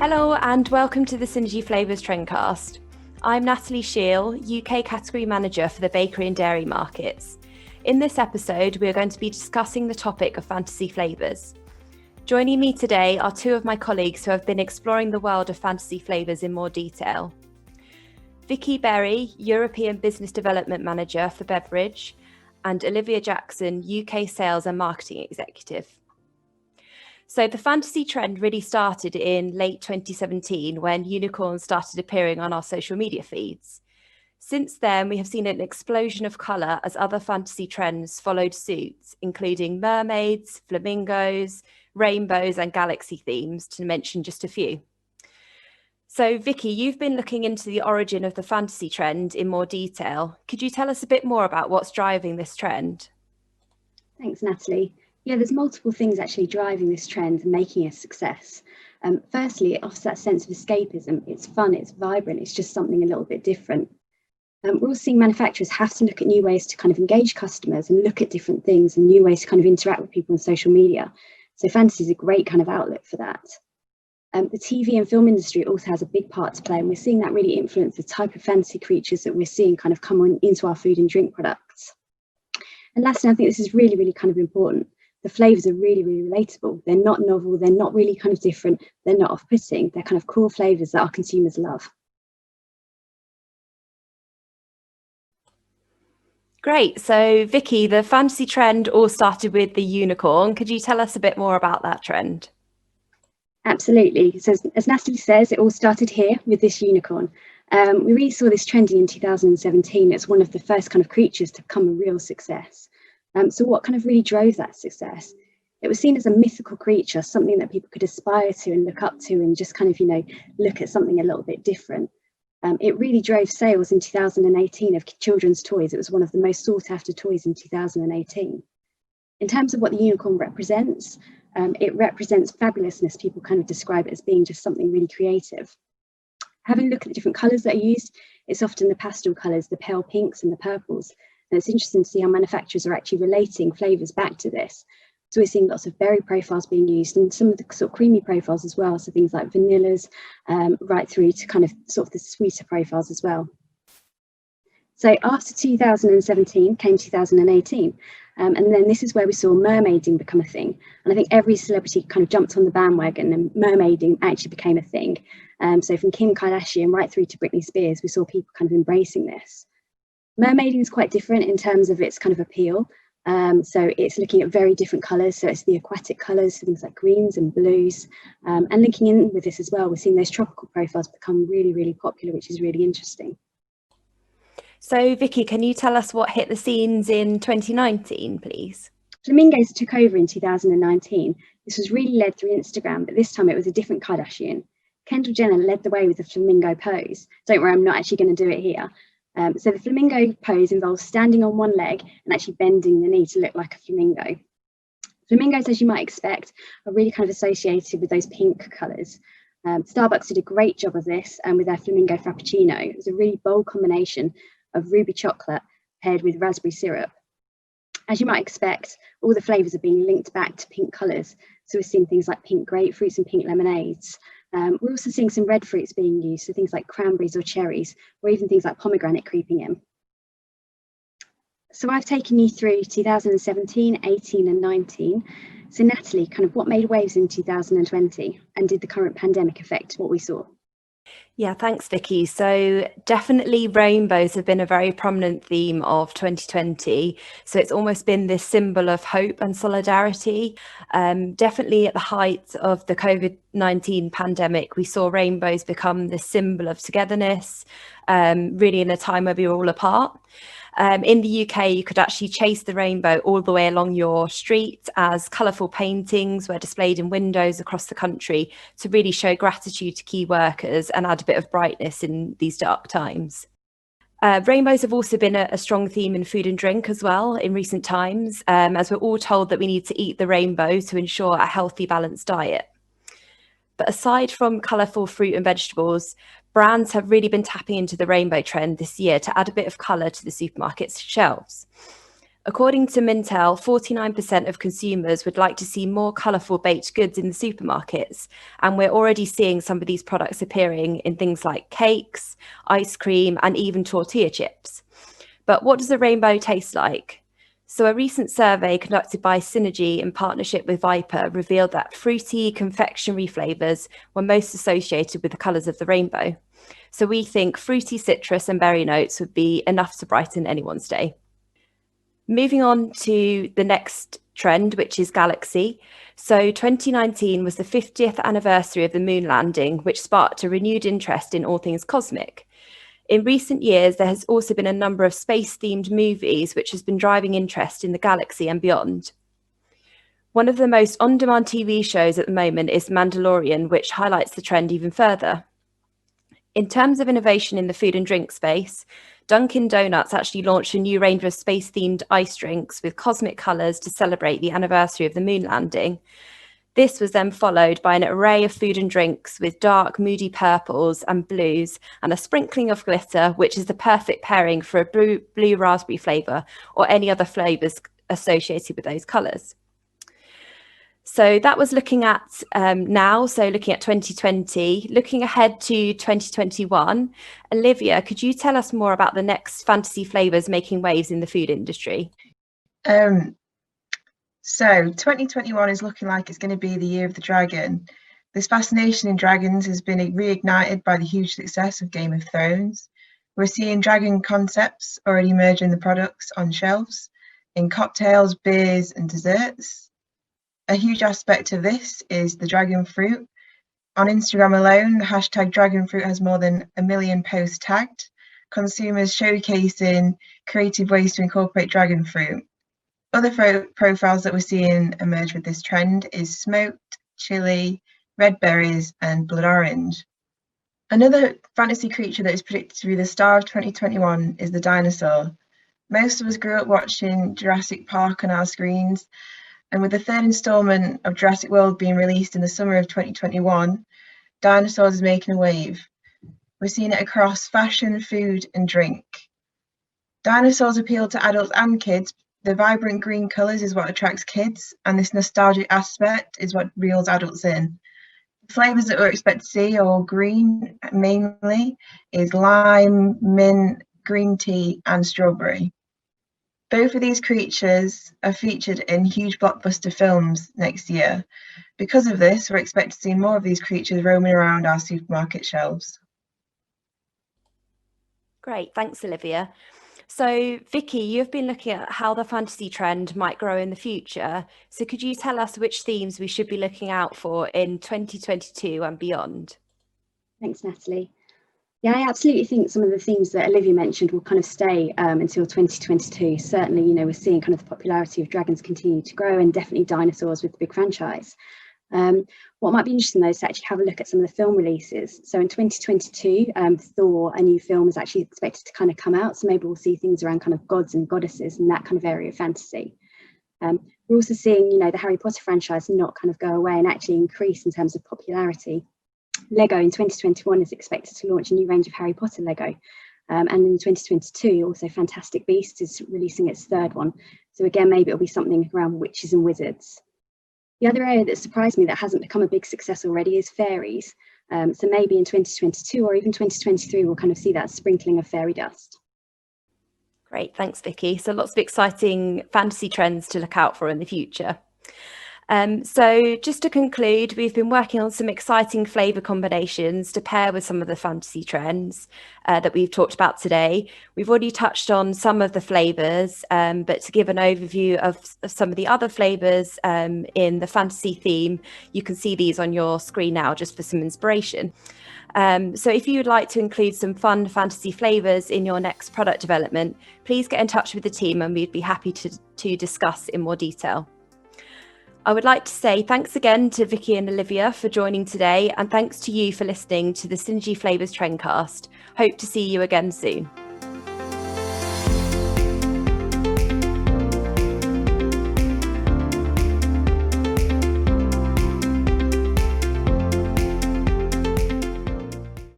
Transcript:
Hello and welcome to the Synergy Flavours Trendcast. I'm Natalie Shiel, UK Category Manager for the bakery and dairy markets. In this episode, we are going to be discussing the topic of fantasy flavours. Joining me today are two of my colleagues who have been exploring the world of fantasy flavours in more detail. Vicky Berry, European Business Development Manager for Beverage, and Olivia Jackson, UK Sales and Marketing Executive. So the fantasy trend really started in late 2017 when unicorns started appearing on our social media feeds. Since then, we have seen an explosion of colour as other fantasy trends followed suit, including mermaids, flamingos, rainbows and galaxy themes, to mention just a few. So Vicky, you've been looking into the origin of the fantasy trend in more detail. Could you tell us a bit more about what's driving this trend? Thanks, Natalie. Yeah, there's multiple things actually driving this trend and making it a success. Firstly, it offers that sense of escapism. It's fun, it's vibrant, it's just something a little bit different. We're also seeing manufacturers have to look at new ways to kind of engage customers and look at different things and new ways to kind of interact with people on social media. So fantasy is a great kind of outlet for that. The TV and film industry also has a big part to play, and we're seeing that really influence the type of fantasy creatures that we're seeing kind of come on into our food and drink products. And lastly, I think this is really, really kind of important. The flavours are really, really relatable. They're not novel, they're not really kind of different, they're not off-putting, they're kind of core flavours that our consumers love. Great. So Vicky, the fantasy trend all started with the unicorn. Could you tell us a bit more about that trend? Absolutely. So as Natalie says, it all started here with this unicorn. We really saw this trending in 2017. It's one of the first kind of creatures to become a real success. So what kind of really drove that success? It was seen as a mythical creature, something that people could aspire to and look up to and just kind of, look at something a little bit different. It really drove sales in 2018 of children's toys. It was one of the most sought after toys in 2018. In terms of what the unicorn represents, it represents fabulousness. People kind of describe it as being just something really creative. Having a look at the different colours that are used, it's often the pastel colours, the pale pinks and the purples. And it's interesting to see how manufacturers are actually relating flavours back to this. So we're seeing lots of berry profiles being used and some of the sort of creamy profiles as well. So things like vanillas, right through to kind of sort of the sweeter profiles as well. So after 2017 came 2018. And then this is where we saw mermaiding become a thing. And I think every celebrity kind of jumped on the bandwagon and mermaiding actually became a thing. So from Kim Kardashian right through to Britney Spears, we saw people kind of embracing this. Mermaiding is quite different in terms of its kind of appeal. So it's looking at very different colours. So it's the aquatic colours, so things like greens and blues. And linking in with this as well, we're seeing those tropical profiles become really, really popular, which is really interesting. So Vicky, can you tell us what hit the scenes in 2019, please? Flamingos took over in 2019. This was really led through Instagram, but this time it was a different Kardashian. Kendall Jenner led the way with the flamingo pose. Don't worry, I'm not actually going to do it here. So the flamingo pose involves standing on one leg and actually bending the knee to look like a flamingo. Flamingos, as you might expect, are really kind of associated with those pink colours. Starbucks did a great job of this with their flamingo frappuccino. It was a really bold combination of ruby chocolate paired with raspberry syrup. As you might expect, all the flavours are being linked back to pink colours. So we're seeing things like pink grapefruits and pink lemonades. We're also seeing some red fruits being used, so things like cranberries or cherries, or even things like pomegranate creeping in. So I've taken you through 2017, 18 and 19. So Natalie, kind of what made waves in 2020, and did the current pandemic affect what we saw? Yeah, thanks, Vicky. So definitely rainbows have been a very prominent theme of 2020. So it's almost been this symbol of hope and solidarity. Definitely at the height of the COVID-19 pandemic, we saw rainbows become this symbol of togetherness, really in a time where we were all apart. In the UK, you could actually chase the rainbow all the way along your street as colourful paintings were displayed in windows across the country to really show gratitude to key workers and add a bit of brightness in these dark times. Rainbows have also been a strong theme in food and drink as well in recent times, as we're all told that we need to eat the rainbow to ensure a healthy, balanced diet. But aside from colourful fruit and vegetables, brands have really been tapping into the rainbow trend this year to add a bit of colour to the supermarket's shelves. According to Mintel, 49% of consumers would like to see more colourful baked goods in the supermarkets, and we're already seeing some of these products appearing in things like cakes, ice cream, and even tortilla chips. But what does the rainbow taste like? So a recent survey conducted by Synergy in partnership with Viper revealed that fruity confectionery flavours were most associated with the colours of the rainbow. So we think fruity citrus and berry notes would be enough to brighten anyone's day. Moving on to the next trend, which is galaxy. So 2019 was the 50th anniversary of the moon landing, which sparked a renewed interest in all things cosmic. In recent years, there has also been a number of space-themed movies, which has been driving interest in the galaxy and beyond. One of the most on-demand TV shows at the moment is Mandalorian, which highlights the trend even further. In terms of innovation in the food and drink space, Dunkin' Donuts actually launched a new range of space-themed ice drinks with cosmic colours to celebrate the anniversary of the moon landing. This was then followed by an array of food and drinks with dark, moody purples and blues and a sprinkling of glitter, which is the perfect pairing for a blue raspberry flavour or any other flavours associated with those colours. So that was looking at now, so looking at 2020, looking ahead to 2021. Olivia, could you tell us more about the next fantasy flavours making waves in the food industry? So 2021 is looking like it's going to be the year of the dragon. This fascination in dragons has been reignited by the huge success of Game of Thrones. We're seeing dragon concepts already emerge in the products on shelves, in cocktails, beers and desserts. A huge aspect of this is the dragon fruit. On Instagram alone, the hashtag dragon fruit has more than 1 million posts tagged, consumers showcasing creative ways to incorporate dragon fruit. Other profiles that we're seeing emerge with this trend is smoked, chili, red berries and blood orange. Another fantasy creature that is predicted to be the star of 2021 is the dinosaur. Most of us grew up watching Jurassic Park on our screens, and with the third instalment of Jurassic World being released in the summer of 2021, dinosaurs is making a wave. We're seeing it across fashion, food and drink. Dinosaurs appeal to adults and kids. The vibrant green colours is what attracts kids, and this nostalgic aspect is what reels adults in. The flavours that we're expected to see, or green mainly, is lime, mint, green tea and strawberry. Both of these creatures are featured in huge blockbuster films next year. Because of this, we're expected to see more of these creatures roaming around our supermarket shelves. Great, thanks Olivia. So Vicky, you've been looking at how the fantasy trend might grow in the future. So could you tell us which themes we should be looking out for in 2022 and beyond? Thanks, Natalie. Yeah, I absolutely think some of the themes that Olivia mentioned will kind of stay until 2022. Certainly, we're seeing kind of the popularity of dragons continue to grow, and definitely dinosaurs with the big franchise. What might be interesting though is to actually have a look at some of the film releases. So in 2022, Thor, a new film, is actually expected to kind of come out. So maybe we'll see things around kind of gods and goddesses and that kind of area of fantasy. We're also seeing, the Harry Potter franchise not kind of go away and actually increase in terms of popularity. Lego in 2021 is expected to launch a new range of Harry Potter Lego. And in 2022, also Fantastic Beasts is releasing its third one. So again, maybe it'll be something around witches and wizards. The other area that surprised me that hasn't become a big success already is fairies. So maybe in 2022 or even 2023, we'll kind of see that sprinkling of fairy dust. Great, thanks Vicky. So lots of exciting fantasy trends to look out for in the future. So just to conclude, we've been working on some exciting flavour combinations to pair with some of the fantasy trends that we've talked about today. We've already touched on some of the flavours, but to give an overview of some of the other flavours in the fantasy theme, you can see these on your screen now just for some inspiration. So if you would like to include some fun fantasy flavours in your next product development, please get in touch with the team and we'd be happy to discuss in more detail. I would like to say thanks again to Vicky and Olivia for joining today, and thanks to you for listening to the Synergy Flavours Trendcast. Hope to see you again soon.